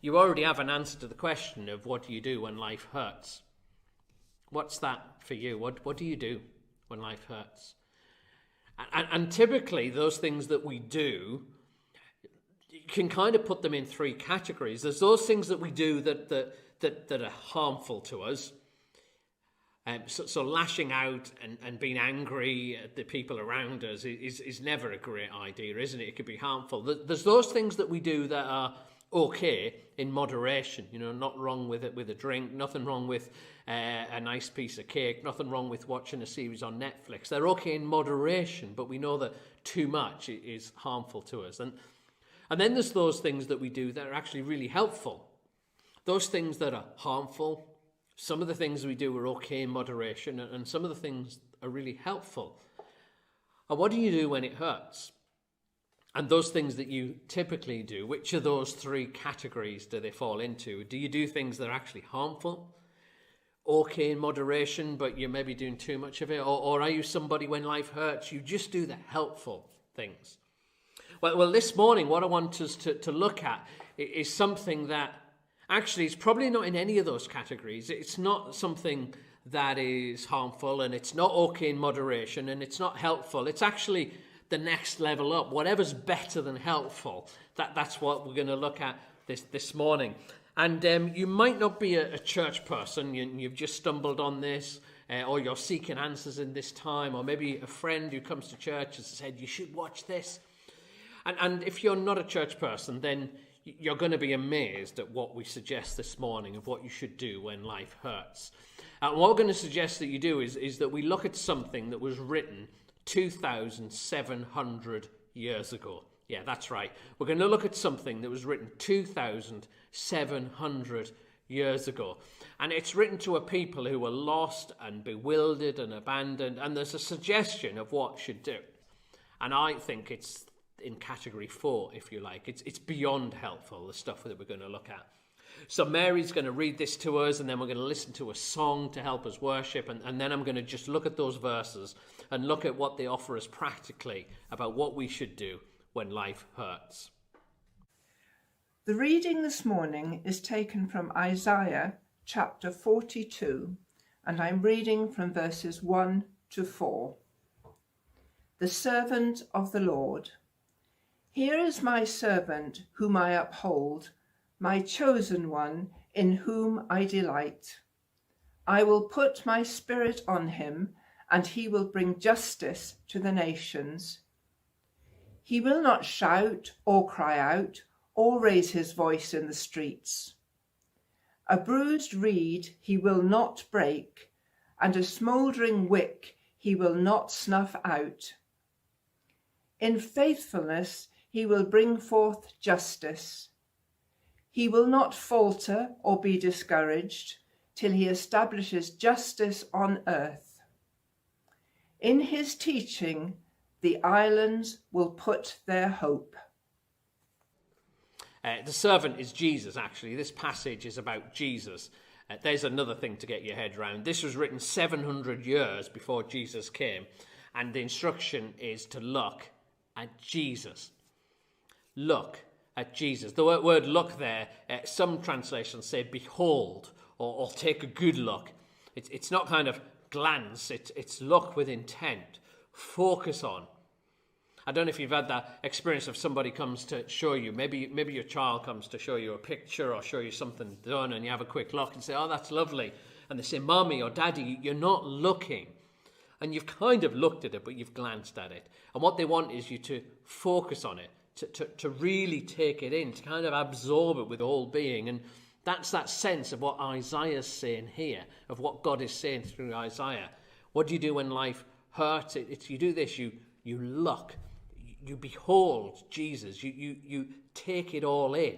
you already have an answer to the question of what do you do when life hurts. What's that for you? What do you do when life hurts? And typically those things that we do, you can kind of put them in three categories. There's those things that we do that are harmful to us. So lashing out and being angry at the people around us is never a great idea, isn't it? It could be harmful. There's those things that we do that are okay in moderation. Not wrong with it, with a drink, nothing wrong with a nice piece of cake, nothing wrong with watching a series on Netflix. They're okay in moderation, but we know that too much is harmful to us. And then there's those things that we do that are actually really helpful. Those things that are harmful, some of the things we do are okay in moderation, and some of the things are really helpful. And what do you do when it hurts? And those things that you typically do, which of those three categories do they fall into? Do you do things that are actually harmful? Okay in moderation, but you're maybe doing too much of it? Or are you somebody when life hurts, you just do the helpful things? Well, this morning, what I want us to look at is something that actually is probably not in any of those categories. It's not something that is harmful, and it's not okay in moderation, and it's not helpful. It's actually the next level up. Whatever's better than helpful, that's what we're going to look at this morning. And you might not be a church person. You've just stumbled on this, or you're seeking answers in this time, or maybe a friend who comes to church has said, you should watch this. And if you're not a church person, then you're going to be amazed at what we suggest this morning of what you should do when life hurts. And what we're going to suggest that you do is that we look at something that was written 2,700 years ago. Yeah, that's right. We're going to look at something that was written 2,700 years ago. And it's written to a people who were lost and bewildered and abandoned. And there's a suggestion of what should do. And I think it's in category 4, if you like. It's beyond helpful, the stuff that we're going to look at. So Mary's going to read this to us, and then we're going to listen to a song to help us worship, and then I'm going to just look at those verses and look at what they offer us practically about what we should do when life hurts. The reading this morning is taken from Isaiah chapter 42, and I'm reading from verses 1 to 4. The servant of the Lord. Here is my servant whom I uphold, my chosen one in whom I delight. I will put my spirit on him, and he will bring justice to the nations. He will not shout or cry out or raise his voice in the streets. A bruised reed he will not break, and a smouldering wick he will not snuff out. In faithfulness he will bring forth justice. He will not falter or be discouraged till he establishes justice on earth. In his teaching, the islands will put their hope. The servant is Jesus, actually. This passage is about Jesus. There's another thing to get your head around. This was written 700 years before Jesus came, and the instruction is to look at Jesus. Look at Jesus. The word look there, some translations say behold, or take a good look. It's not kind of glance, it's look with intent. Focus on. I don't know if you've had that experience of somebody comes to show you, maybe your child comes to show you a picture or show you something done, and you have a quick look and say, oh, that's lovely. And they say, Mommy or Daddy, you're not looking. And you've kind of looked at it, but you've glanced at it. And what they want is you to focus on it, to really take it in, to kind of absorb it with all being. And that's that sense of what Isaiah's saying here, of what God is saying through Isaiah. What do you do when life hurts? You do this, you look, you behold Jesus, you take it all in.